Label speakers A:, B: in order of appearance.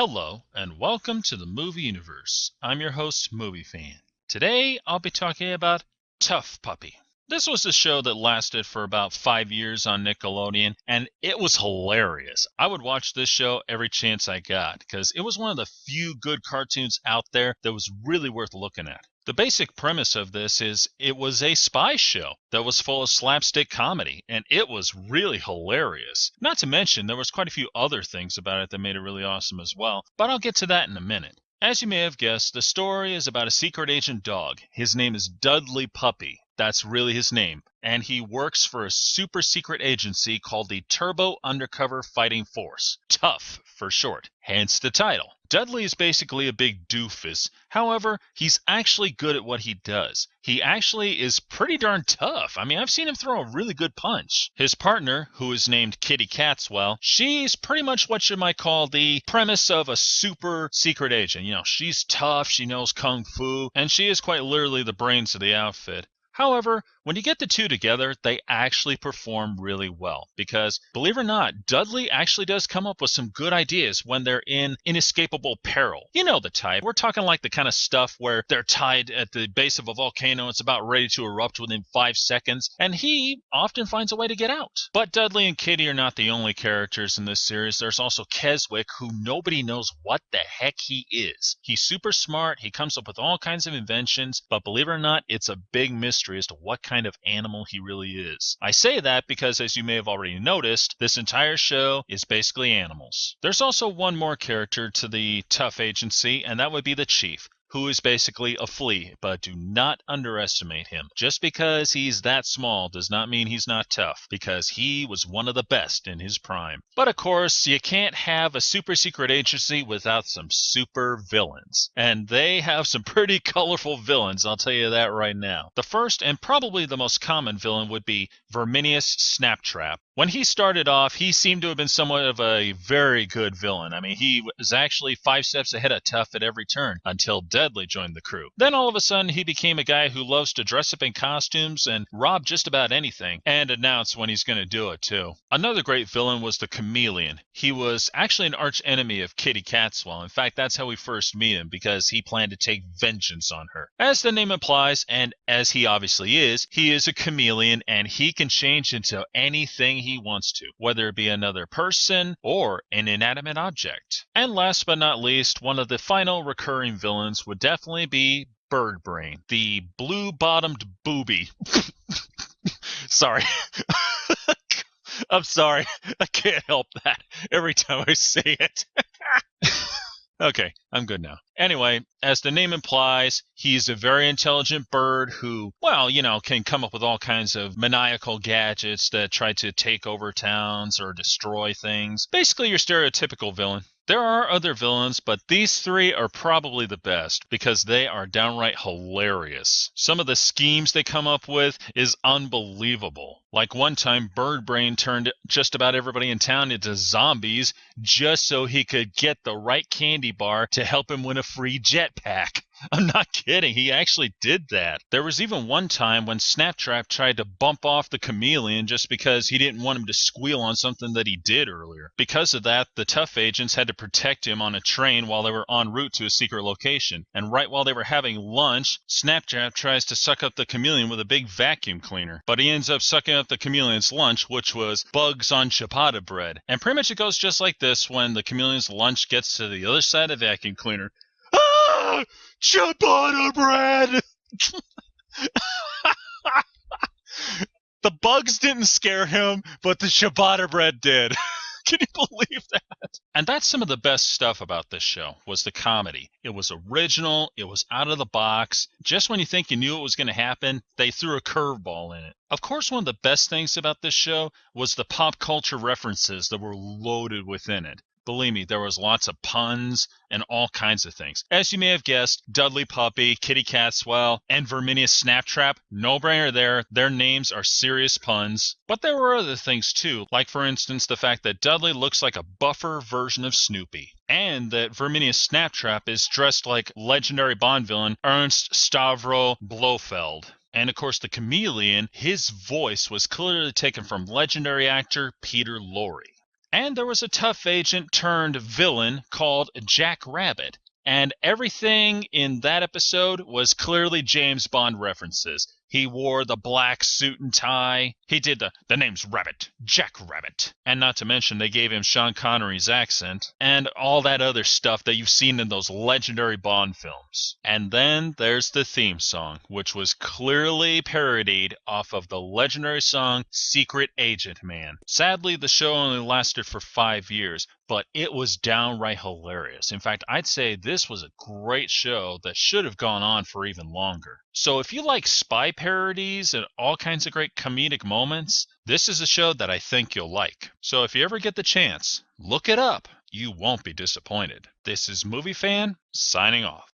A: Hello, and welcome to the Movie Universe. I'm your host, Movie Fan. Today, I'll be talking about Tuff Puppy. This was a show that lasted for about 5 years on Nickelodeon, and it was hilarious. I would watch this show every chance I got, because it was one of the few good cartoons out there that was really worth looking at. The basic premise of this is it was a spy show that was full of slapstick comedy, and it was really hilarious. Not to mention, there was quite a few other things about it that made it really awesome as well, but I'll get to that in a minute. As you may have guessed, the story is about a secret agent dog. His name is Dudley Puppy. That's really his name. And he works for a super secret agency called the Turbo Undercover Fighting Force. Tuff, for short. Hence the title. Dudley is basically a big doofus. However, he's actually good at what he does. He actually is pretty darn tough. I mean, I've seen him throw a really good punch. His partner, who is named Kitty Catswell, she's pretty much what you might call the premise of a super secret agent. You know, she's tough, she knows kung fu, and she is quite literally the brains of the outfit. However, when you get the two together, they actually perform really well because, believe it or not, Dudley actually does come up with some good ideas when they're in inescapable peril. You know the type. We're talking like the kind of stuff where they're tied at the base of a volcano, it's about ready to erupt within 5 seconds, and he often finds a way to get out. But Dudley and Kitty are not the only characters in this series. There's also Keswick, who nobody knows what the heck he is. He's super smart, he comes up with all kinds of inventions, but believe it or not, it's a big mystery as to what kind of animal he really is. I say that because, as you may have already noticed, this entire show is basically animals. There's also one more character to the Tuff agency, and that would be the Chief, who is basically a flea, but do not underestimate him. Just because he's that small does not mean he's not tough, because he was one of the best in his prime. But of course, you can't have a super secret agency without some super villains. And they have some pretty colorful villains, I'll tell you that right now. The first and probably the most common villain would be Verminius Snaptrap. When he started off, he seemed to have been somewhat of a very good villain. I mean, he was actually 5 steps ahead of Tuff at every turn until Dudley joined the crew. Then all of a sudden, he became a guy who loves to dress up in costumes and rob just about anything, and announce when he's going to do it too. Another great villain was the Chameleon. He was actually an arch enemy of Kitty Catswell. In fact, that's how we first meet him, because he planned to take vengeance on her. As the name implies, and as he obviously is, he is a chameleon, and he can change into anything he wants to, whether it be another person or an inanimate object. And last but not least, one of the final recurring villains would definitely be Bird Brain, the blue-bottomed booby. Sorry. I'm sorry. I can't help that every time I say it. Okay, I'm good now. Anyway, as the name implies, he's a very intelligent bird who, well, you know, can come up with all kinds of maniacal gadgets that try to take over towns or destroy things. Basically, your stereotypical villain. There are other villains, but these three are probably the best because they are downright hilarious. Some of the schemes they come up with is unbelievable. Like one time, Bird Brain turned just about everybody in town into zombies just so he could get the right candy bar to help him win a free jetpack. I'm not kidding. He actually did that. There was even one time when Snaptrap tried to bump off the chameleon just because he didn't want him to squeal on something that he did earlier. Because of that, the Tuff agents had to protect him on a train while they were en route to a secret location. And right while they were having lunch, Snaptrap tries to suck up the chameleon with a big vacuum cleaner. But he ends up sucking up the chameleon's lunch, which was bugs on ciabatta bread. And pretty much it goes just like this when the chameleon's lunch gets to the other side of the vacuum cleaner. Ah! Ciabatta bread! The bugs didn't scare him, but the ciabatta bread did. Can you believe that? And that's some of the best stuff about this show, was the comedy. It was original, it was out of the box. Just when you think you knew it was going to happen, they threw a curveball in it. Of course, one of the best things about this show was the pop culture references that were loaded within it. Believe me, there was lots of puns and all kinds of things. As you may have guessed, Dudley Puppy, Kitty Catswell, and Verminius Snaptrap, no-brainer there. Their names are serious puns. But there were other things too, like for instance the fact that Dudley looks like a buffer version of Snoopy, and that Verminius Snaptrap is dressed like legendary Bond villain Ernst Stavro Blofeld. And of course the chameleon, his voice was clearly taken from legendary actor Peter Lorre. And there was a tough agent turned villain called Jack Rabbit. And everything in that episode was clearly James Bond references. He wore the black suit and tie. He did the name's Rabbit, Jack Rabbit. And not to mention, they gave him Sean Connery's accent and all that other stuff that you've seen in those legendary Bond films. And then there's the theme song, which was clearly parodied off of the legendary song Secret Agent Man. Sadly, the show only lasted for 5 years, but it was downright hilarious. In fact, I'd say this was a great show that should have gone on for even longer. So if you like spy parodies and all kinds of great comedic moments, this is a show that I think you'll like. So if you ever get the chance, look it up. You won't be disappointed. This is Movie Fan, signing off.